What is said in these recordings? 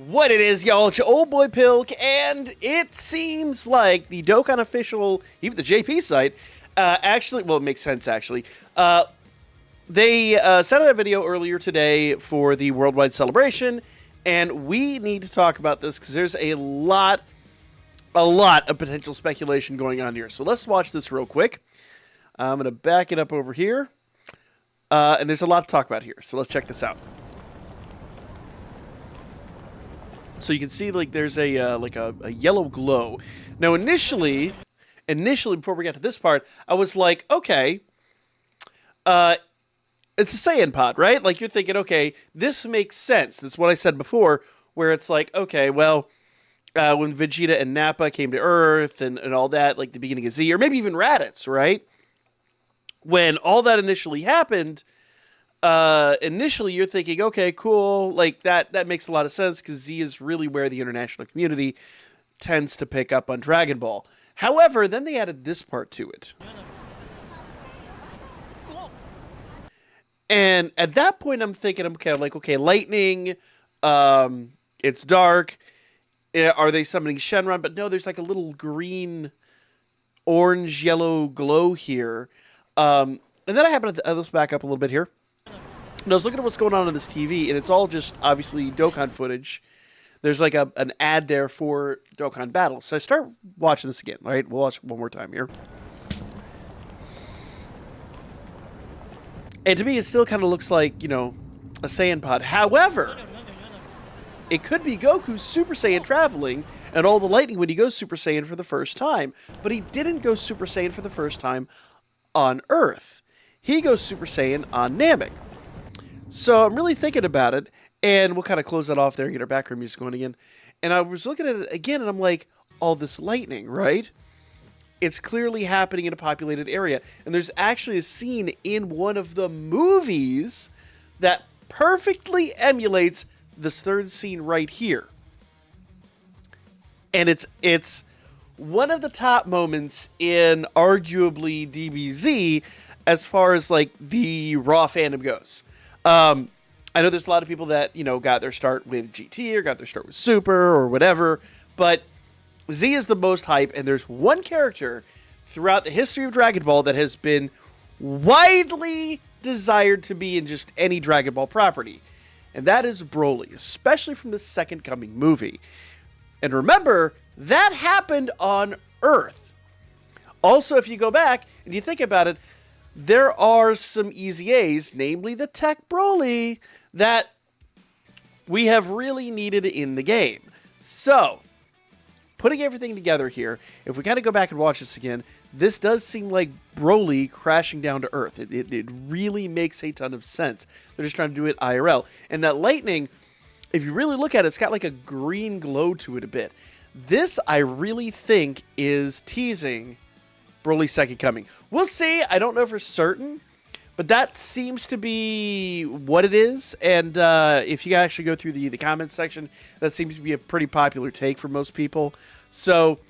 What it is, y'all, it's your old boy Pilk, and it seems like the Dokkan official, even the JP site, well, it makes sense, actually. They sent out a video earlier today for the worldwide celebration, and we need to talk about this because there's a lot of potential speculation going on here. So let's watch this real quick. I'm going to back it up over here, and there's a lot to talk about here, so let's check this out. So you can see, like, there's a yellow glow. Now, initially, before we got to this part, I was like, okay, it's a Saiyan pod, right? Like, you're thinking, okay, this makes sense. That's what I said before, where it's like, okay, well, when Vegeta and Nappa came to Earth and all that, like the beginning of Z, or maybe even Raditz, right? When all that initially happened, initially you're thinking, okay, cool, like that makes a lot of sense because Z is really where the international community tends to pick up on Dragon Ball. However, then they added this part to it. And at that point I'm thinking, okay, lightning, it's dark, are they summoning Shenron? But no, there's like a little green, orange, yellow glow here. And then I happen to, let's back up a little bit here. And I was looking at what's going on this TV, and it's all just, obviously, Dokkan footage. There's like an ad there for Dokkan Battle. So I start watching this again, all right? We'll watch it one more time here. And to me, it still kind of looks like, you know, a Saiyan pod. However, it could be Goku Super Saiyan traveling and all the lightning when he goes Super Saiyan for the first time. But he didn't go Super Saiyan for the first time on Earth. He goes Super Saiyan on Namek. So I'm really thinking about it, and we'll kind of close that off there and get our background music going again. And I was looking at it again, and I'm like, all this lightning, right? It's clearly happening in a populated area. And there's actually a scene in one of the movies that perfectly emulates this third scene right here. And it's one of the top moments in arguably DBZ as far as like the raw fandom goes. I know there's a lot of people that, you know, got their start with GT or got their start with Super or whatever, but Z is the most hype, and there's one character throughout the history of Dragon Ball that has been widely desired to be in just any Dragon Ball property, and that is Broly, especially from the Second Coming movie. And remember, that happened on Earth. Also, if you go back and you think about it, there are some easy A's, namely the Tech Broly, that we have really needed in the game. So, putting everything together here, if we kind of go back and watch this again, this does seem like Broly crashing down to Earth. It really makes a ton of sense. They're just trying to do it IRL. And that lightning, if you really look at it, it's got like a green glow to it a bit. This, I really think, is teasing Broly's Second Coming. We'll see. I don't know for certain, but that seems to be what it is. And if you actually go through the comments section, that seems to be a pretty popular take for most people. So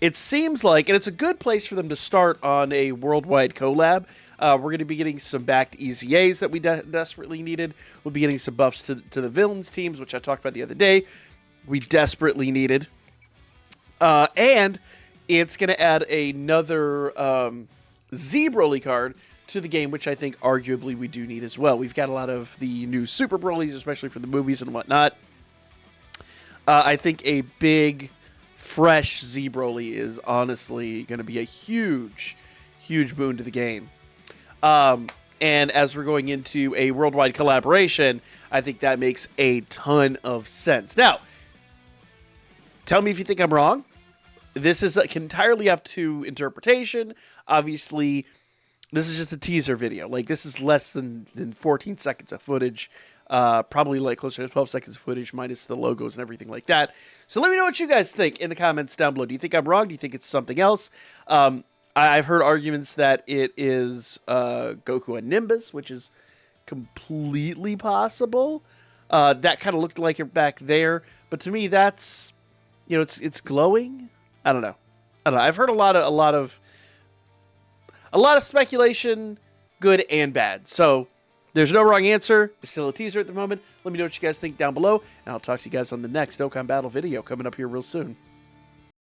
it seems like, and it's a good place for them to start on a worldwide collab. We're going to be getting some backed EZAs that we desperately needed. We'll be getting some buffs to the villains teams, which I talked about the other day. We desperately needed. And it's going to add another Z Broly card to the game, which I think arguably we do need as well. We've got a lot of the new Super Brolys, especially for the movies and whatnot. I think a big, fresh Z Broly is honestly going to be a huge, huge boon to the game. And as we're going into a worldwide collaboration, I think that makes a ton of sense. Now, tell me if you think I'm wrong. This is entirely up to interpretation. Obviously, this is just a teaser video. Like, this is less than 14 seconds of footage. Probably like closer to 12 seconds of footage minus the logos and everything like that. So let me know what you guys think in the comments down below. Do you think I'm wrong? Do you think it's something else? I've heard arguments that it is Goku and Nimbus, which is completely possible. That kind of looked like it back there. But to me, that's, you know, it's glowing. I don't know. I've heard a lot of speculation, good and bad. So There's no wrong answer. It's still a teaser at the moment. Let me know what you guys think down below, and I'll talk to you guys on the next Dokkan Battle video coming up here real soon.